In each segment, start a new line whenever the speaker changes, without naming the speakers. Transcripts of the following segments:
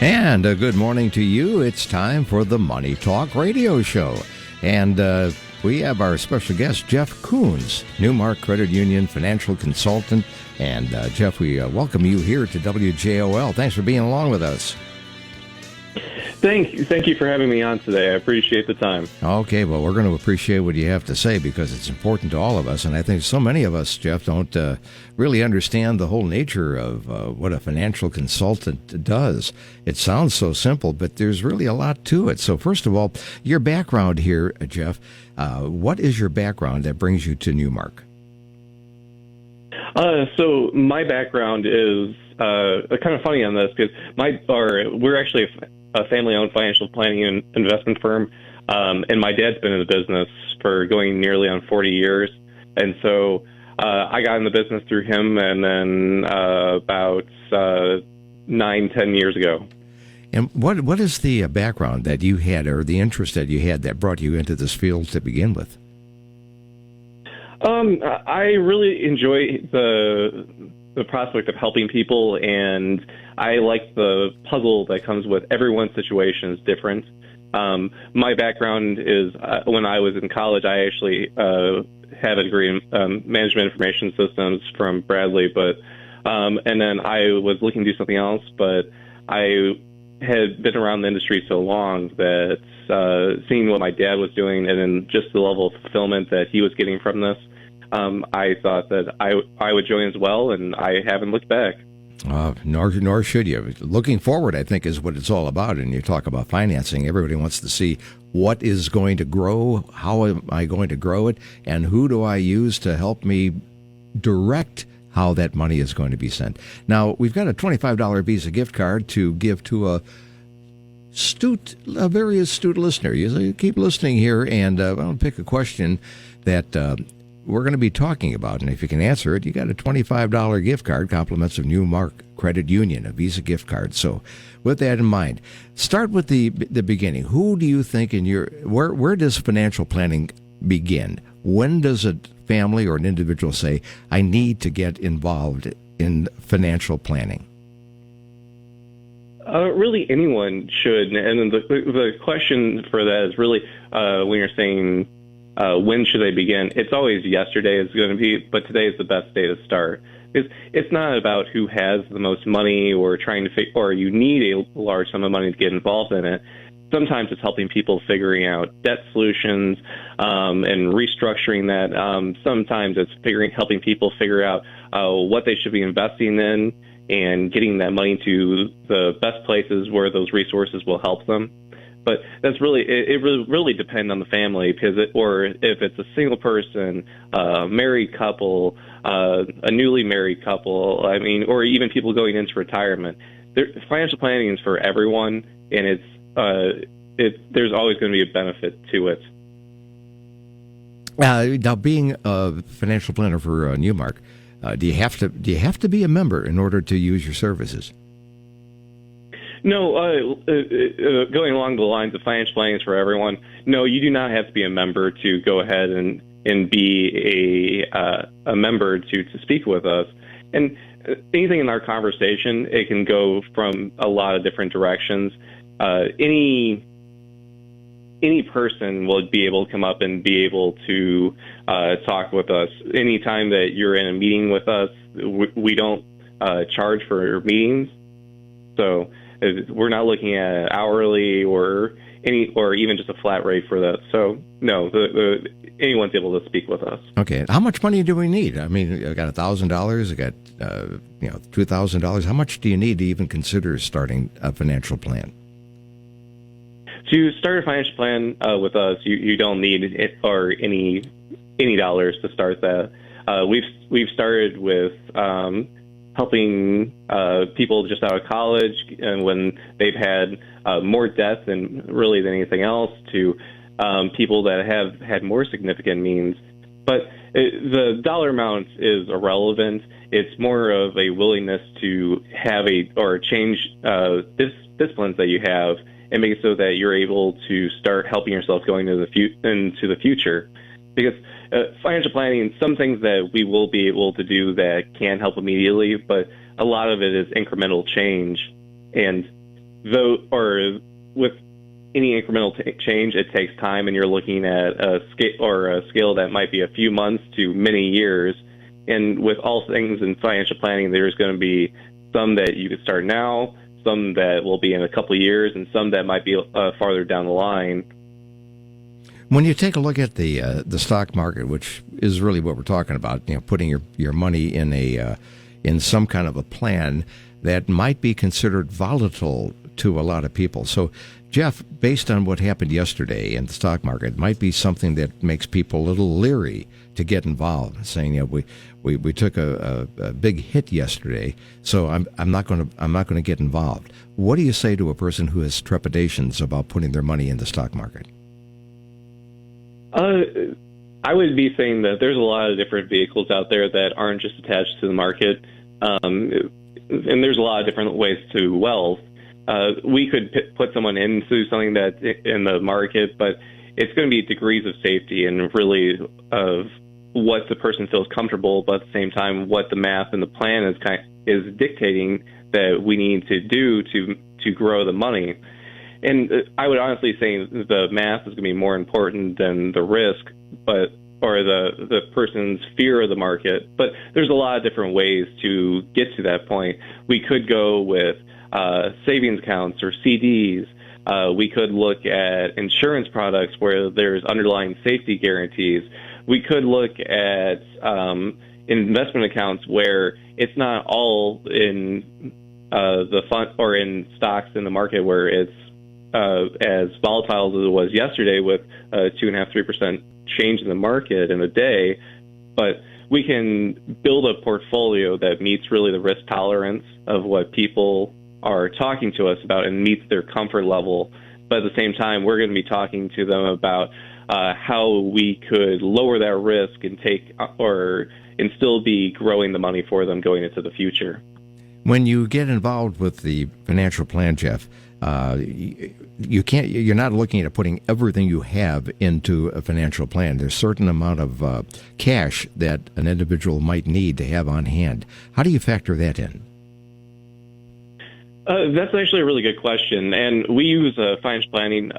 And good morning to you. It's time for the Money Talk Radio Show. And we have our special guest, Geoff Coons, NuMark Credit Union financial consultant. And Geoff, we welcome you here to WJOL. Thanks for being along with us.
Thank you for having me on today. I appreciate the time.
Okay, well, we're going to appreciate what you have to say because it's important to all of us. And I think so many of us, Geoff, don't really understand the whole nature of what a financial consultant does. It sounds so simple, but there's really a lot to it. So first of all, your background here, Geoff, what is your background that brings you to NuMark?
So my background is kind of funny on this because we're actually a family-owned financial planning and investment firm, and my dad's been in the business for going nearly on 40 years. And so I got in the business through him, and then about 9-10 years ago.
And what is the background that you had, or the interest that you had, that brought you into this field to begin with?
I really enjoy the prospect of helping people, and I like the puzzle that comes with everyone's situation is different. My background is when I was in college, I actually had a degree in management information systems from Bradley, and then I was looking to do something else, but I had been around the industry so long that seeing what my dad was doing and then just the level of fulfillment that he was getting from this, I thought that I would join as well, and I haven't looked back.
Nor should you. Looking forward, I think, is what it's all about. And you talk about financing. Everybody wants to see what is going to grow, how am I going to grow it, and who do I use to help me direct how that money is going to be sent. Now, we've got a $25 Visa gift card to give to a very astute listener. You keep listening here, and I'll pick a question that we're going to be talking about, and if you can answer it, you got a $25 gift card, compliments of NuMark Credit Union, a Visa gift card. So with that in mind, start with the beginning. Who do you think where does financial planning begin? When does a family or an individual say, I need to get involved in financial planning?
Really, anyone should. And the question for that is really when you're saying, when should they begin? It's always yesterday is going to be, but today is the best day to start. It's not about who has the most money or or you need a large sum of money to get involved in it. Sometimes it's helping people figuring out debt solutions and restructuring that. Sometimes it's helping people figure out what they should be investing in and getting that money to the best places where those resources will help them. But that's it really depends on the family, or if it's a single person, a married couple, a newly married couple, or even people going into retirement. Financial planning is for everyone, and there's always going to be a benefit to it.
Now, being a financial planner for NuMark, do you have to be a member in order to use your services?
No, going along the lines of financial planning is for everyone. No, you do not have to be a member to go ahead and be a member to speak with us. And anything in our conversation, it can go from a lot of different directions. Any person will be able to come up and be able to talk with us. Anytime that you're in a meeting with us, we don't charge for meetings. So we're not looking at hourly or even just a flat rate for that. So no, anyone's able to speak with us.
Okay. How much money do we need? I mean, I got $1,000. I got $2,000. How much do you need to even consider starting a financial plan?
To start a financial plan with us, you don't need any dollars to start that. We've started with helping people just out of college and when they've had more debt than anything else, to people that have had more significant means. But the dollar amount is irrelevant. It's more of a willingness to have change disciplines that you have and make it so that you're able to start helping yourself going into the future. Because financial planning, some things that we will be able to do that can help immediately, but a lot of it is incremental change. And though, or with any incremental change, it takes time, and you're looking at a scale that might be a few months to many years. And with all things in financial planning, there's going to be some that you could start now, some that will be in a couple of years, and some that might be farther down the line.
When you take a look at the stock market, which is really what we're talking about, putting your money in some kind of a plan that might be considered volatile to a lot of people. So, Geoff, based on what happened yesterday in the stock market, it might be something that makes people a little leery to get involved, saying, we took a big hit yesterday, so I'm not going to get involved. What do you say to a person who has trepidations about putting their money in the stock market?
I would be saying that there's a lot of different vehicles out there that aren't just attached to the market, and there's a lot of different ways to wealth. We could put someone into something that's in the market, but it's going to be degrees of safety and really of what the person feels comfortable, but at the same time, what the math and the plan is dictating that we need to do to grow the money. And I would honestly say the math is going to be more important than the risk, or the person's fear of the market. But there's a lot of different ways to get to that point. We could go with savings accounts or CDs. We could look at insurance products where there's underlying safety guarantees. We could look at investment accounts where it's not all in the fund or in stocks in the market where it's as volatile as it was yesterday with 2.5-3% change in the market in a day. But we can build a portfolio that meets really the risk tolerance of what people are talking to us about and meets their comfort level. But at the same time, we're going to be talking to them about how we could lower that risk and and still be growing the money for them going into the future.
When you get involved with the financial plan, Geoff, you're not looking at putting everything you have into a financial plan. There's a certain amount of cash that an individual might need to have on hand. How do you factor that in?
That's actually a really good question, and we use a financial planning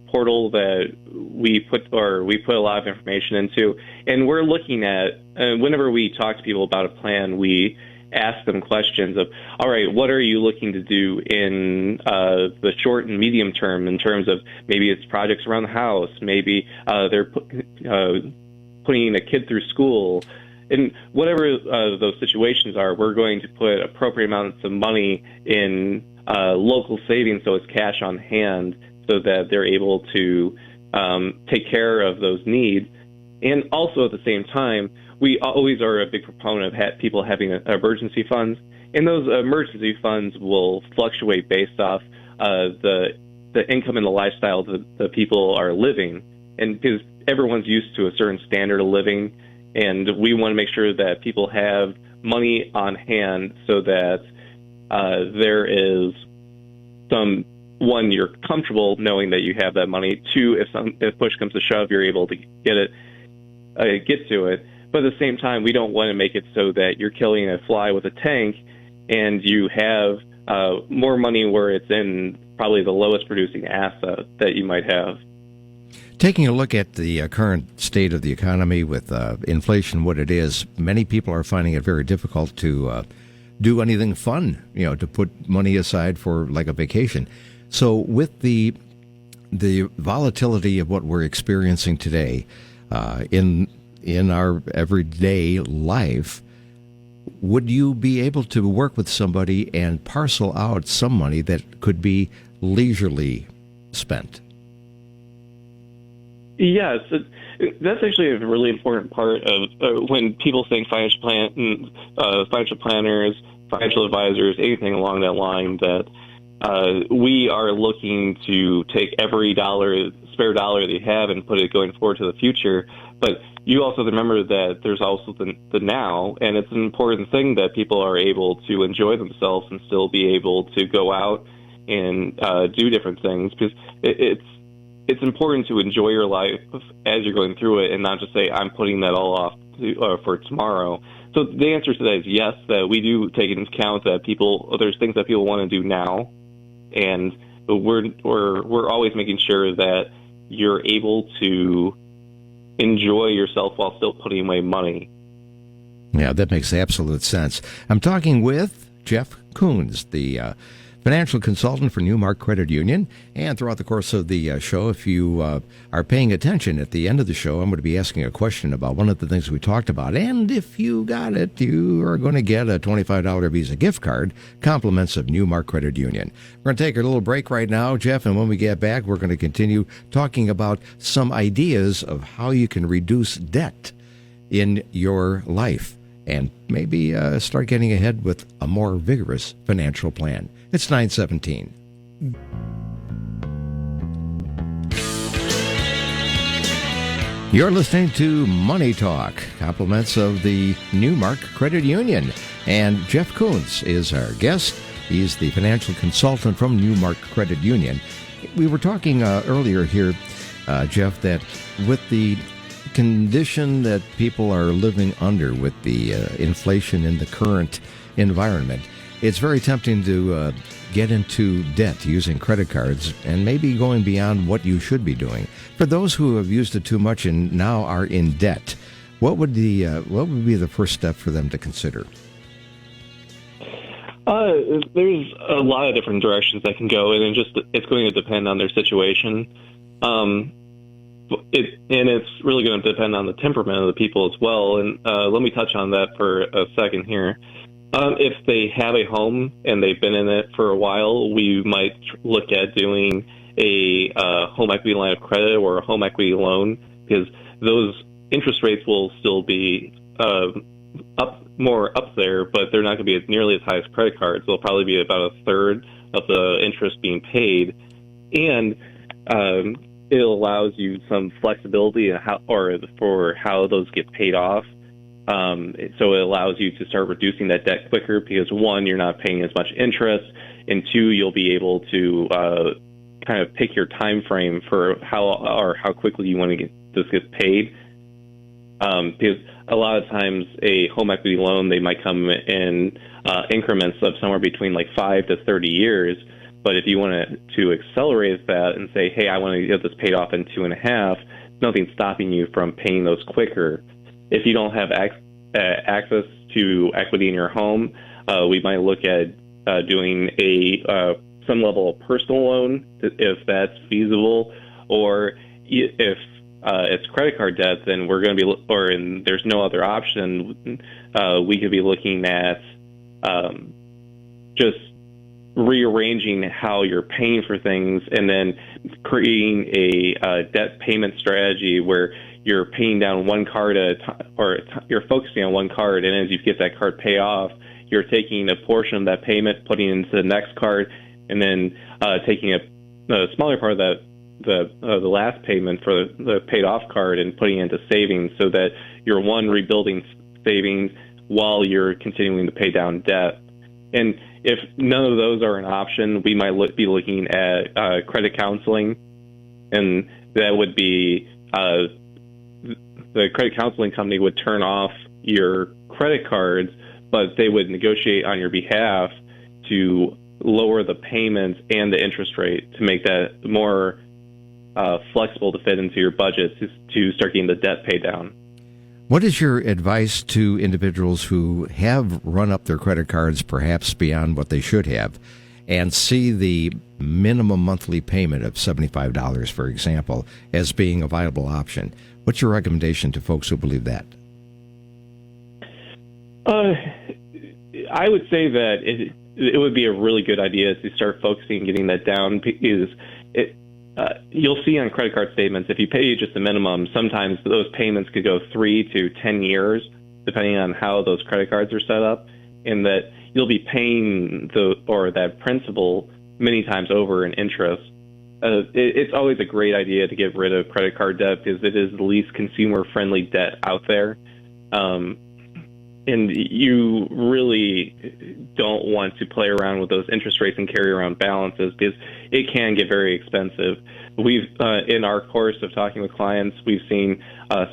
portal that we put a lot of information into, and we're looking at whenever we talk to people about a plan, we ask them questions of, all right, what are you looking to do in the short and medium term in terms of maybe it's projects around the house, maybe they're putting a kid through school. And whatever those situations are, we're going to put appropriate amounts of money in local savings, so it's cash on hand, so that they're able to take care of those needs. And also at the same time, we always are a big proponent of people having emergency funds, and those emergency funds will fluctuate based off the income and the lifestyle that the people are living, and because everyone's used to a certain standard of living. And we want to make sure that people have money on hand so that there is you're comfortable knowing that you have that money. Two, if push comes to shove, you're able to get to it. But at the same time, we don't want to make it so that you're killing a fly with a tank and you have more money where it's in probably the lowest producing asset that you might have.
Taking a look at the current state of the economy with inflation, what it is, many people are finding it very difficult to do anything fun, to put money aside for like a vacation. So with the volatility of what we're experiencing today in our everyday life, would you be able to work with somebody and parcel out some money that could be leisurely spent? Yes,
that's actually a really important part of when people think financial planners, financial advisors, anything along that line, that we are looking to take every spare dollar that you have and put it going forward to the future. But you also remember that there's also the now, and it's an important thing that people are able to enjoy themselves and still be able to go out and do different things, because it's important to enjoy your life as you're going through it and not just say, I'm putting that all off for tomorrow. So the answer to that is yes, that we do take into account that there's things that people want to do now, and we're always making sure that you're able to enjoy yourself while still putting away money.
Yeah, that makes absolute sense. I'm talking with Geoff Coons, the financial consultant for NuMark Credit Union. And throughout the course of the show, if you are paying attention at the end of the show, I'm going to be asking a question about one of the things we talked about. And if you got it, you are going to get a $25 Visa gift card, compliments of NuMark Credit Union. We're going to take a little break right now, Geoff, and when we get back, we're going to continue talking about some ideas of how you can reduce debt in your life and maybe start getting ahead with a more vigorous financial plan. It's 9:17. You're listening to Money Talk, compliments of the NuMark Credit Union. And Geoff Coons is our guest. He's the financial consultant from NuMark Credit Union. We were talking earlier here, Geoff, that with the condition that people are living under with the inflation in the current environment, it's very tempting to get into debt using credit cards and maybe going beyond what you should be doing. For those who have used it too much and now are in debt, what would be the first step for them to consider?
There's a lot of different directions that can go, and it's going to depend on their situation. It's really going to depend on the temperament of the people as well. And let me touch on that for a second here. If they have a home and they've been in it for a while, we might look at doing a home equity line of credit or a home equity loan, because those interest rates will still be more up there, but they're not going to be nearly as high as credit cards. They'll probably be about a third of the interest being paid, and it allows you some flexibility for how those get paid off. So it allows you to start reducing that debt quicker because, one, you're not paying as much interest, and two, you'll be able to kind of pick your time frame for how quickly you want to get this get paid. Because a lot of times a home equity loan, they might come in increments of somewhere between like 5 to 30 years. But if you want to accelerate that and say, hey, I want to get this paid off in 2.5, nothing's stopping you from paying those quicker. If you don't have access to equity in your home, we might look at doing some level of personal loan if that's feasible, or if it's credit card debt, then we're going to be, and there's no other option, we could be looking at just rearranging how you're paying for things and then creating a debt payment strategy where you're paying down one card at a time, or you're focusing on one card, and as you get that card pay off, you're taking a portion of that payment, putting it into the next card, and then taking a smaller part of that, the last payment for the paid off card, and putting it into savings, so that you're rebuilding savings while you're continuing to pay down debt. And if none of those are an option, we might be looking at credit counseling, and that would be the credit counseling company would turn off your credit cards, but they would negotiate on your behalf to lower the payments and the interest rate to make that more flexible to fit into your budget to start getting the debt paid down.
What is your advice to individuals who have run up their credit cards perhaps beyond what they should have and see the minimum monthly payment of $75, for example, as being a viable option? What's your recommendation to folks who believe that?
I would say that it would be a really good idea to start focusing on getting that down, because you'll see on credit card statements, if you pay just the minimum, sometimes those payments could go 3 to 10 years, depending on how those credit cards are set up, and that you'll be paying that principal many times over in interest. It's always a great idea to get rid of credit card debt because it is the least consumer-friendly debt out there. And you really don't want to play around with those interest rates and carry around balances because it can get very expensive. We've, in our course of talking with clients, we've seen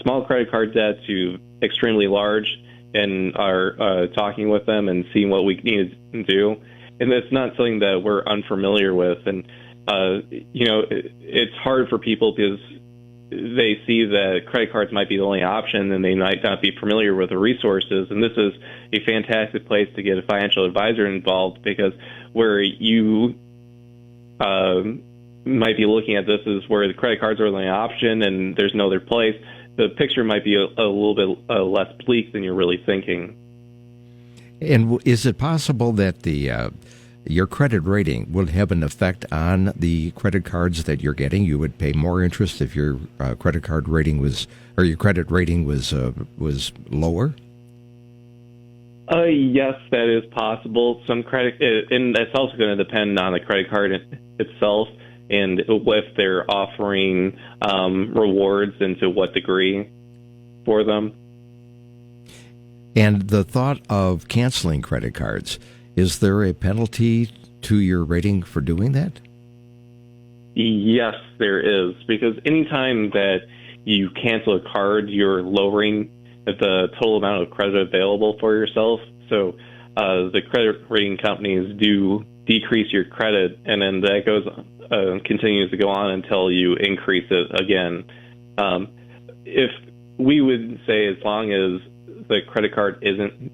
small credit card debt to extremely large, and are talking with them and seeing what we need to do. and it's not something that we're unfamiliar with. And it's hard for people because they see that credit cards might be the only option, and they might not be familiar with the resources. And this is a fantastic place to get a financial advisor involved, because where you might be looking at this is where the credit cards are the only option and there's no other place. The picture might be a little bit less bleak than you're really thinking.
And is it possible that your credit rating would have an effect on the credit cards that you're getting? You would pay more interest if your credit card rating was, or your credit rating was lower?
Yes, that is possible. Some credit, and that's also going to depend on the credit card itself and if they're offering rewards and to what degree for them.
And the thought of canceling credit cards, is there a penalty to your rating for doing that?
Yes, there is, because anytime that you cancel a card, you're lowering the total amount of credit available for yourself. So the credit rating companies do decrease your credit, and then that continues to go on until you increase it again. If we would say, as long as the credit card isn't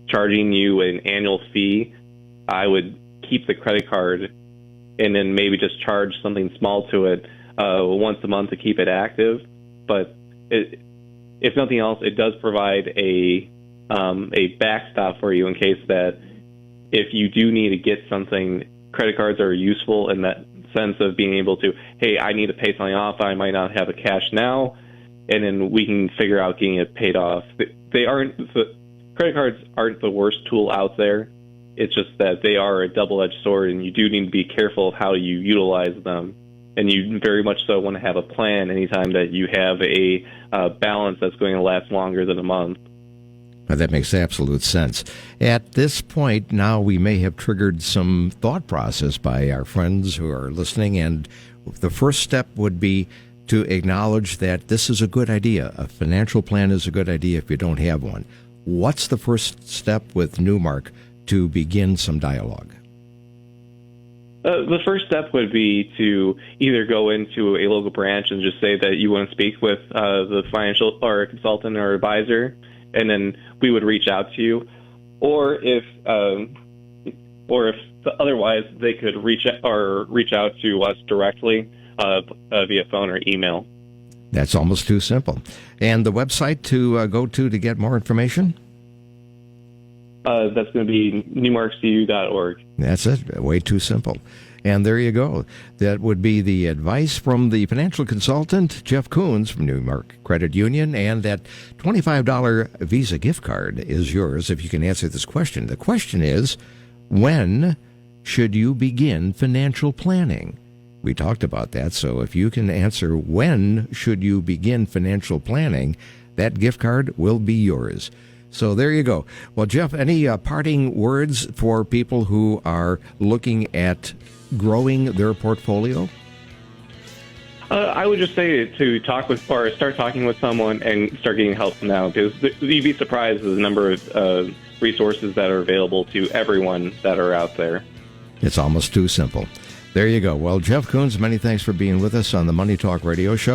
charging you an annual fee, I would keep the credit card and then maybe just charge something small to it once a month to keep it active. But if nothing else, it does provide a backstop for you in case that if you do need to get something, credit cards are useful in that sense of being able to, hey, I need to pay something off. I might not have the cash now, and then we can figure out getting it paid off. Credit cards aren't the worst tool out there. It's just that they are a double-edged sword, and you do need to be careful of how you utilize them. And you very much so want to have a plan anytime that you have a balance that's going to last longer than a month.
Well, that makes absolute sense. At this point, now we may have triggered some thought process by our friends who are listening, and the first step would be to acknowledge that this is a good idea. A financial plan is a good idea if you don't have one. What's the first step with NuMark to begin some dialogue?
The first step would be to either go into a local branch and just say that you want to speak with the financial or consultant or advisor, and then we would reach out to you. Or if otherwise, they could reach out to us directly via phone or email.
That's almost too simple. And the website to go to get more information?
That's going to be NuMarkCU.org.
That's it. Way too simple. And there you go. That would be the advice from the financial consultant, Geoff Coons from NuMark Credit Union. And that $25 Visa gift card is yours if you can answer this question. The question is, when should you begin financial planning? We talked about that. So if you can answer when should you begin financial planning, that gift card will be yours. So there you go. Well, Geoff, any parting words for people who are looking at growing their portfolio?
I would just say to start talking with someone and start getting help now, because you'd be surprised at the number of resources that are available to everyone that are out there.
It's almost too simple. There you go. Well, Geoff Coons, many thanks for being with us on the Money Talk Radio Show.